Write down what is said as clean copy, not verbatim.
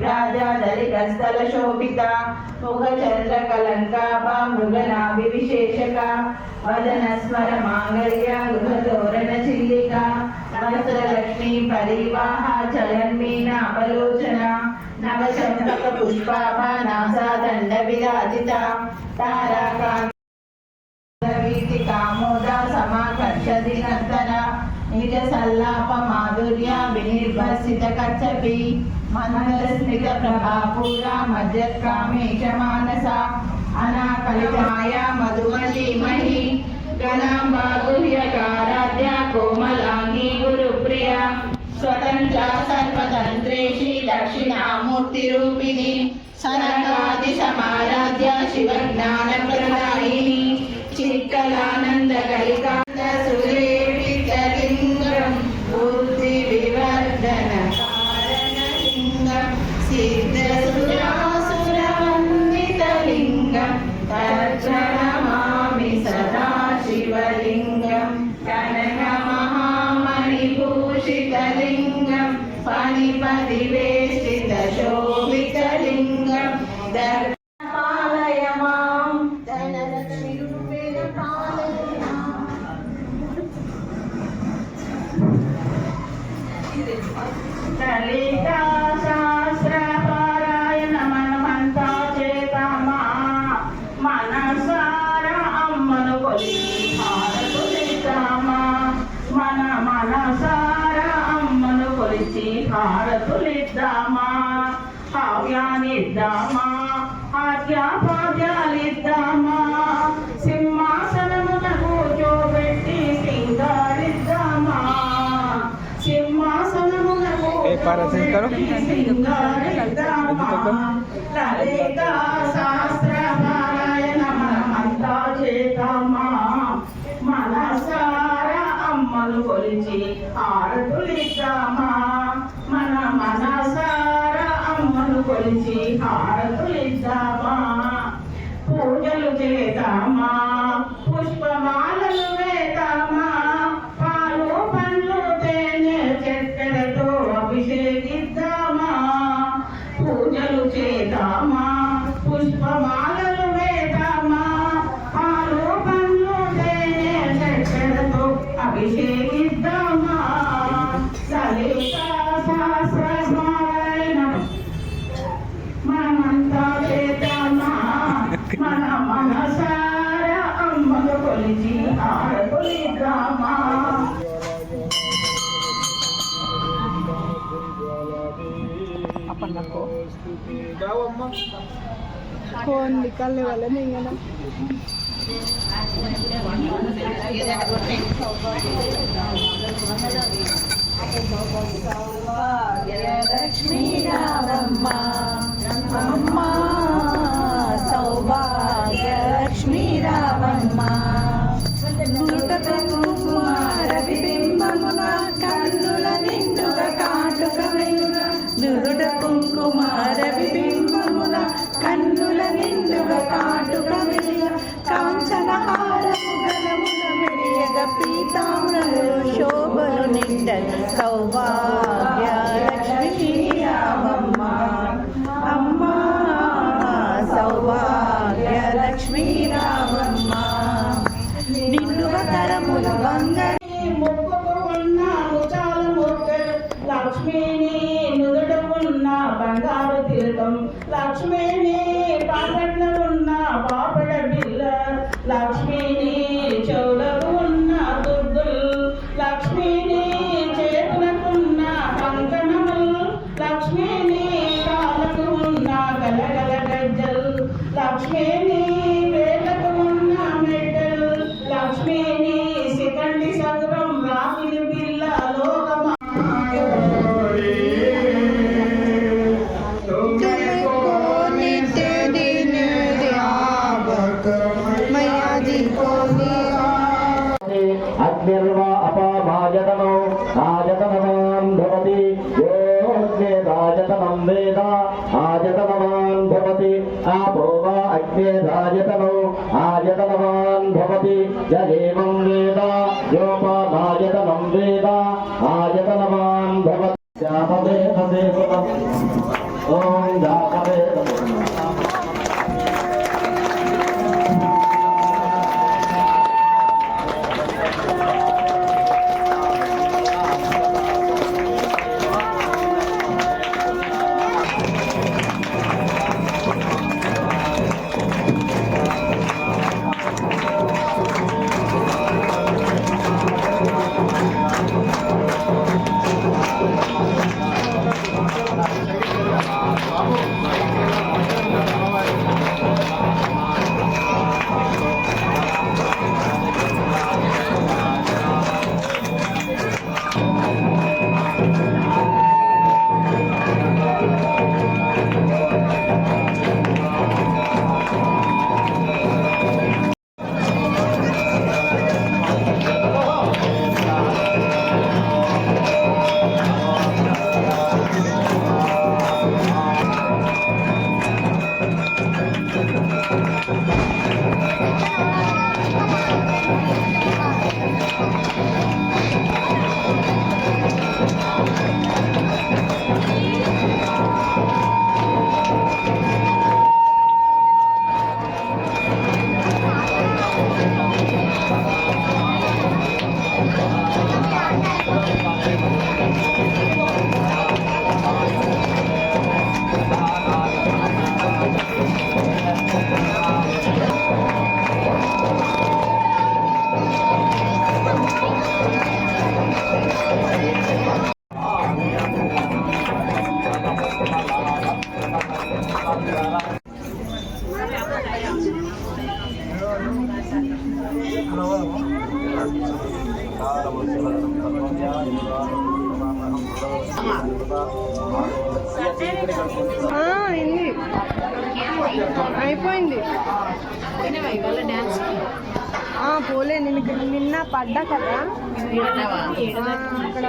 విభ్రాజాదరికస్థల శోభిత ముఖ చంద్ర కలంకాప మృగనాభివిశేషక వదన స్మర మాంగళ్య గృహతోరణ చిల్లిక వస్త్రలక్ష్మీ పరివాహ చలన్మీన అవలోచన నవచంపక పుష్పాభ నాసాదండ విరాజిత తారాకాంత కామోద సమాకర్షది నర్తన నిజ సల్లాప మాధుర్య వినిర్భసిత కచ్చపి మందర స్మిత ప్రభాపూర మధ్యకామేశ మానస అనాకలితాయ మధుమతీమహి గణాంబాగుహ్యకారాధ్య కోమలాంగి గురుప్రియ స్వతంత్ర సర్వతంత్రేషి దక్షిణామూర్తి రూపిణి సనకాది సమారాధ్య శివజ్ఞాన ప్రదాయిని చిక్కలానంద కలికాంత సురేపితలింగం బుద్ధి వివర్ధన కారణలింగం సిద్ధ సురాసురవందితలింగం తత్ప్రణమామి సదా శివలింగం కనక మహామణిభూషితలింగం ఫణిపతివేష్టిత శోభితలింగం పాలయ మాం ధనలక్ష్మి రూపేణ పాలయ లలితా శాస్త్ర పారాయణ మనమంతా చేతమా మనసార అమ్మను కొలిచి హారతులిద్దామా మన మనసార అమ్మను కొలిచి హారతులిద్దామా కావ్యానిద్దామా ఆజ్ఞాపాద్యాలిద్దామా సింహాసనమున కూర్చోబెట్టి సింగారిద్దామా సింహాసనమున కూర్చోబెట్టి సింగారిద్దామా లలితా శాస్త్ర పారాయణ మనమంతా చేద్దామా మనసార అమ్మను కొలిచి హారతులిద్దామా మన మనసార అమ్మను కొలిచి హారతులిద్దామా పూజలు చేద్దామా పుష్పమాలలు వేద్దామా పాలు పండ్లు తేనె చక్కెరతో అభిషేకిద్దామా పూజలు చేద్దామా పుష్పమాలలు వేద్దామా పాలు పండ్లు తేనె చక్కెరతో అభిషేకిద్దామా లలితా సహస్రనారాయణ మనమంతా చేద్దామా మన మనసార అమ్మను కొలిచి హారతులిద్దామా कौन निकालने वाला नहीं है ना लक्ष्मी रामम्मा अम्मा सौभाग्य लक्ष्मी रामम्मा రవిబింబమున కన్నుల నిండుగ కాటుకమైన నుదుట కుంకుమ రవిబింబమున కన్నుల నిండుగ కాటుకమైన కాంచన హారము గలమున మెరియగ పీతాంబరము శోభను నిండ సౌభాగ్య లక్ష్మీ రామమ్మ అమ్మా సౌభాగ్య లక్ష్మీ రామమ్మ నిండుగా తరముల బంగారు మొక్కకు ఉన్న ముచాల మొక్కలు లక్ష్మీని నుదుట ఉన్న బంగారు తిలకం లక్ష్మీని పాపట్ల ఉన్న పాపడ బిల్ల లక్ష్మీని చెవులకు ఉన్న దుద్దులు లక్ష్మీని చేతులకున్న కంకణములు లక్ష్మీని కాళ్ళకు ఉన్న గలగల గజ్జలు లక్ష్మీని వేలకు ఉన్న మెట్టలు లక్ష్మీని శిఖండి సగరం రామిని బిల్ల లోకమా अग्निर्वा अपामायतनो आयतनवान् भवति योऽग्निरायतनं वेद आयतनवान् भवति आपो वा अग्निरायतनो आयतनवान् भवति य एवं वेद योपामायतनं वेद आयतनवान् भवति श्यामवेद భవతే సుతం ఓం జాతవే అయింది అయిపోయింది. పోలే నేను నిన్న పడ్డా కదా అక్కడ